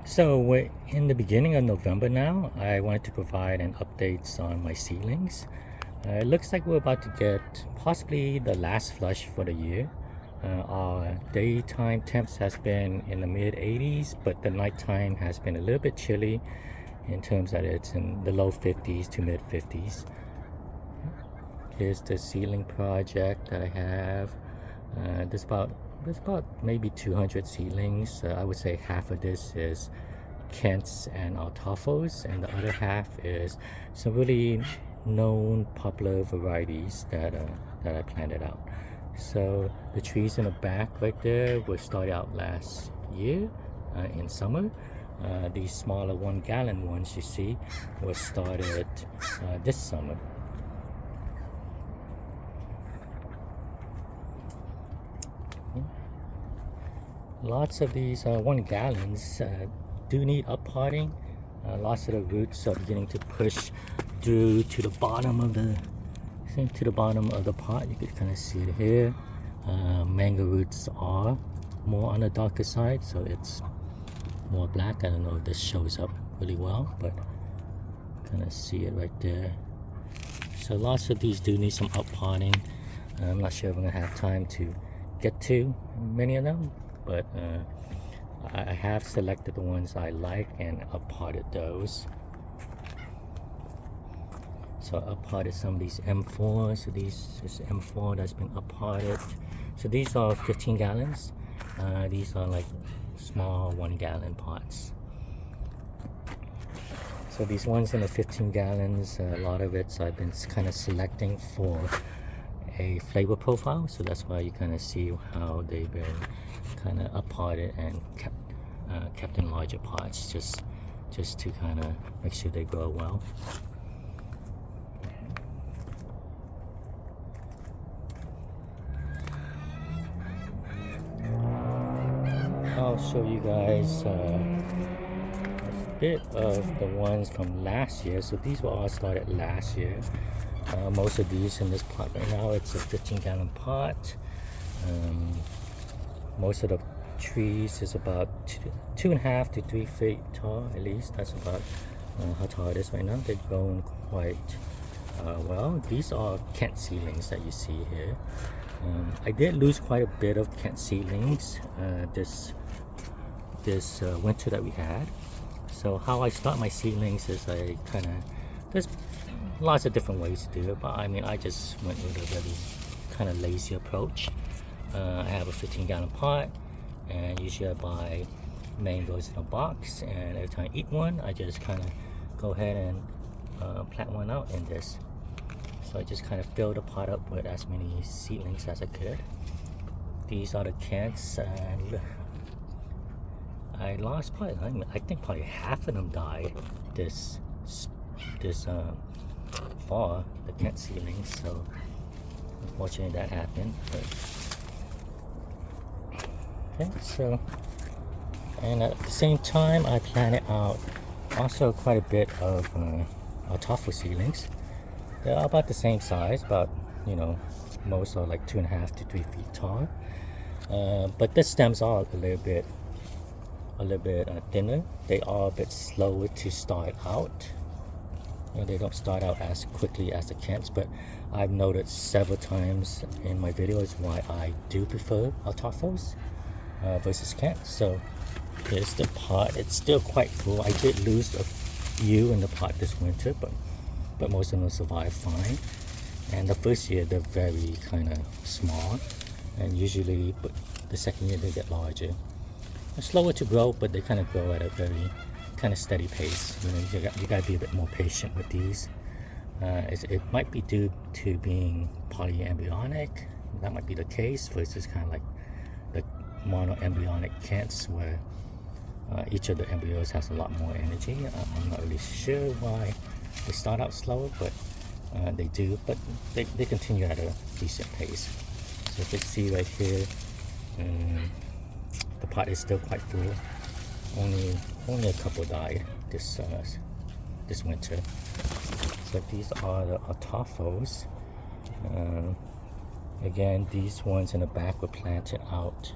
So we're in the beginning of November now. I wanted to provide an updates on my seedlings. It looks like we're about to get possibly the last flush for the year. Our daytime temps has been in the mid 80s, but the nighttime has been a little bit chilly in terms that it's in the low 50s to mid 50s. Here's the seedling project that I have. There's about maybe 200 seedlings. I would say half of this is Kents and Altafos, and the other half is some really known popular varieties that I planted out. So the trees in the back right there were started out last year in summer. These smaller 1 gallon ones you see were started this summer. Lots of these 1 gallons do need uppotting. Lots of the roots are beginning to push through to the bottom of the pot. You can kind of see it here. Mango roots are more on the darker side, so it's more black. I don't know if this shows up really well, but kind of see it right there. So lots of these do need some uppotting. I'm not sure if I'm gonna have time to get to many of them, but I have selected the ones I like and uppotted those. So I uppotted some of these M4. So this is M4 that's been uppotted. So these are 15 gallons. These are like small 1 gallon pots. So these ones in the 15 gallons, a lot of it I've been kind of selecting for a flavor profile, so that's why you kind of see how they've been kind of uppotted and kept in larger pots, just to kind of make sure they grow well. I'll show you guys a bit of the ones from last year. So these were all started last year. Most of these in this pot right now, it's a 15 gallon pot. Most of the trees is about 2.5 to 3 feet tall, at least. That's about how tall it is right now. They've grown quite well. These are Kent seedlings that you see here. I did lose quite a bit of Kent seedlings this winter that we had. So how I start my seedlings is I kind of, there's lots of different ways to do it, but I mean I just went with a really kind of lazy approach. I have a 15 gallon pot, and usually I buy mangoes in a box, and every time I eat one I just kind of go ahead and plant one out in this. So I just kind of fill the pot up with as many seedlings as I could. These are the Kents, and I lost probably, I think probably half of them died this fall, the Kent seedlings. So unfortunately that happened. But okay, so, and at the same time I planted out also quite a bit of Altafo seedlings. They're about the same size, about, you know, most are like 2.5 to 3 feet tall. But the stems are a little bit thinner. They are a bit slower to start out. You know, they don't start out as quickly as the Kents, but I've noted several times in my videos why I do prefer Altafos versus Kents. So here's the pot. It's still quite full. I did lose a few in the pot this winter, but most of them survived fine. And the first year they're very kind of small, and usually, but the second year they get larger. They're slower to grow, but they kind of grow at a very kind of steady pace. You know, you got to be a bit more patient with these. It might be due to being polyembryonic. That might be the case versus kind of like the monoembryonic Kents, where each of the embryos has a lot more energy. I'm not really sure why they start out slower, but they do. But they continue at a decent pace. So if you see right here, the pot is still quite full. Only a couple died this winter. So these are the Altafos. Again, these ones in the back were planted out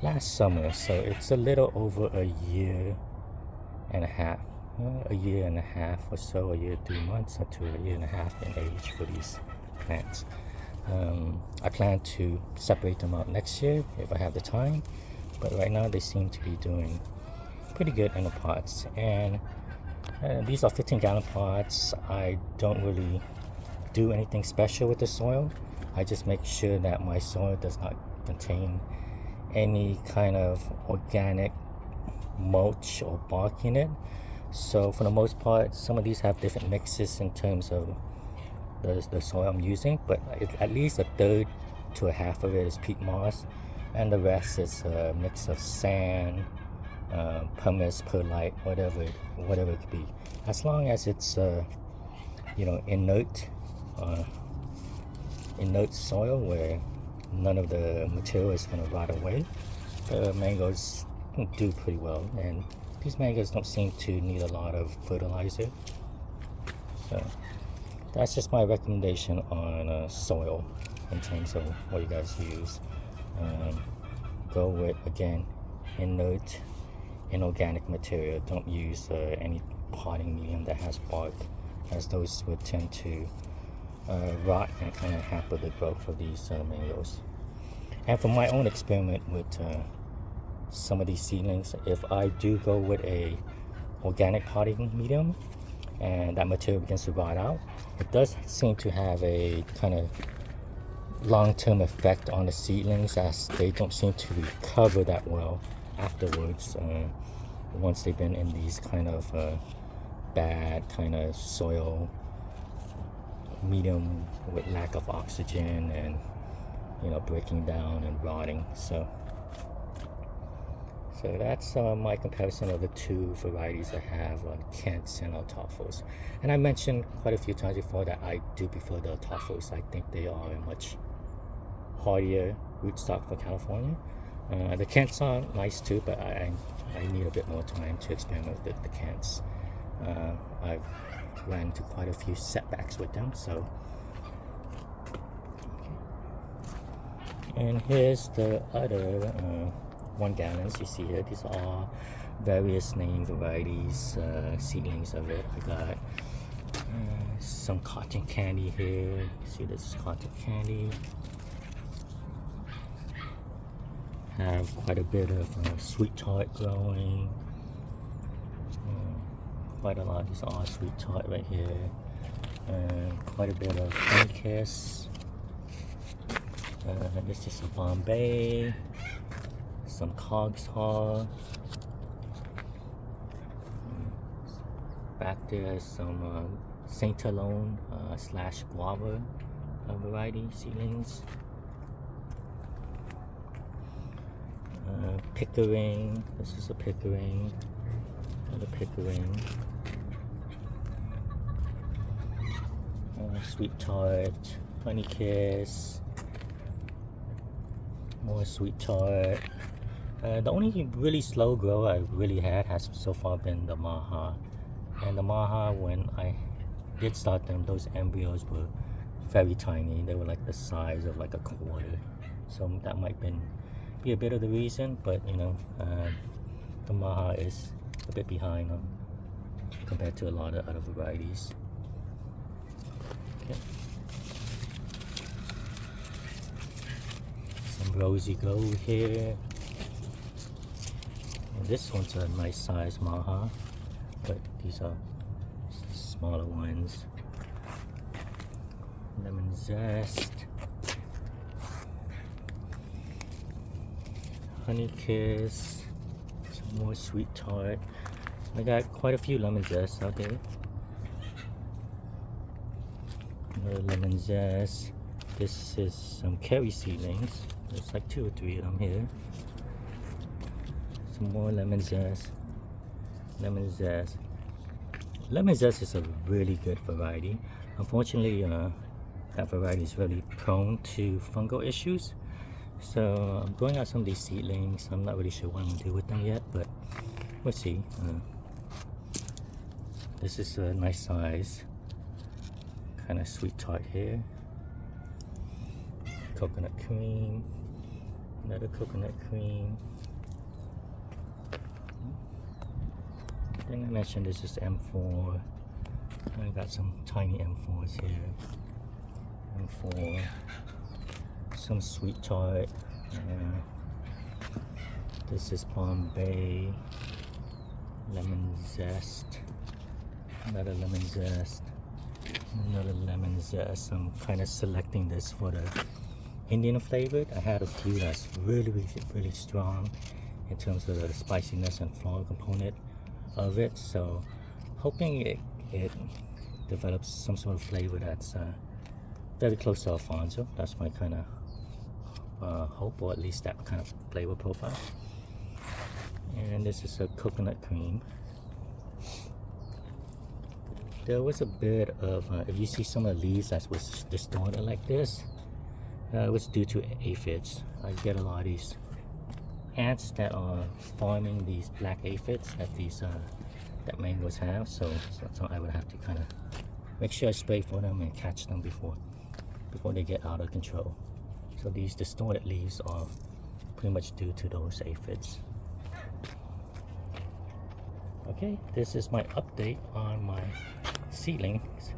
last summer, so it's a little over a year and a half. A year and a half or so, a year 3 months up to a year and a half in age for these plants. I plan to separate them out next year if I have the time, but right now they seem to be doing pretty good in the pots. And these are 15-gallon pots. I don't really do anything special with the soil. I just make sure that my soil does not contain any kind of organic mulch or bark in it. So for the most part, some of these have different mixes in terms of the soil I'm using, but at least a third to a half of it is peat moss, and the rest is a mix of sand, pumice, perlite, whatever it could be. As long as it's inert soil where none of the material is going to rot away, the mangoes do pretty well. And these mangoes don't seem to need a lot of fertilizer, so that's just my recommendation on soil in terms of what you guys use. Go with, again, inert, inorganic material. Don't use any potting medium that has bark, as those would tend to rot and kind of hamper the growth of these mangoes. And from my own experiment with some of these seedlings, if I do go with a organic potting medium and that material begins to rot out, it does seem to have a kind of long-term effect on the seedlings, as they don't seem to recover that well afterwards once they've been in these kind of bad kind of soil medium with lack of oxygen and breaking down and rotting. So that's my comparison of the two varieties I have, Kents and Altafos. And I mentioned quite a few times before that I do prefer the Altafos. I think they are a much hardier rootstock for California. The Kents are nice too, but I need a bit more time to experiment with the Kents. I've ran into quite a few setbacks with them. So, and here's the other 1 gallons you see here. These are various named varieties, seedlings of it. I got some cotton candy here. You see this is cotton candy. Have quite a bit of sweet tart growing. Quite a lot. These are sweet tart right here. Quite a bit of honey kiss. This is a Bombay. Some Cogs Haw. Back there, some Saint Alone / Guava variety seedlings. Pickering. This is a Pickering. Another Pickering. Sweet tart. Honey kiss. More sweet tart. The only really slow grow I really had has so far been the Maha. And the Maha, when I did start them, those embryos were very tiny. They were like the size of like a quarter. So that might be a bit of the reason, but the Maha is a bit behind compared to a lot of other varieties. Okay. Some Rosy Gold here. And this one's a nice size Maha, but these are smaller ones. Lemon Zest. Honey Kiss. Some more sweet tart. I got quite a few lemon zest out there. Another lemon zest. This is some curry seedlings. There's like 2 or 3 of them here. Some more lemon zest. Lemon zest. Lemon zest is a really good variety. Unfortunately, that variety is really prone to fungal issues. So I'm growing out some of these seedlings. I'm not really sure what I'm going to do with them yet, but we'll see. This is a nice size. Kind of sweet tart here. Coconut cream. Another coconut cream. Didn't I mention this is M4? I got some tiny M4s here. M4, some sweet tart. This is Bombay, lemon zest, another lemon zest, another lemon zest. I'm kind of selecting this for the Indian flavored. I had a few that's really strong in terms of the spiciness and floral component of it. So hoping it develops some sort of flavor that's very close to Alfonso. That's my kind of hope, or at least that kind of flavor profile. And this is a coconut cream. There was a bit of, if you see some of the leaves that was distorted like this, it was due to aphids. I get a lot of these ants that are farming these black aphids that mangoes have. So I would have to kind of make sure I spray for them and catch them before they get out of control. So these distorted leaves are pretty much due to those aphids. Okay, this is my update on my seedlings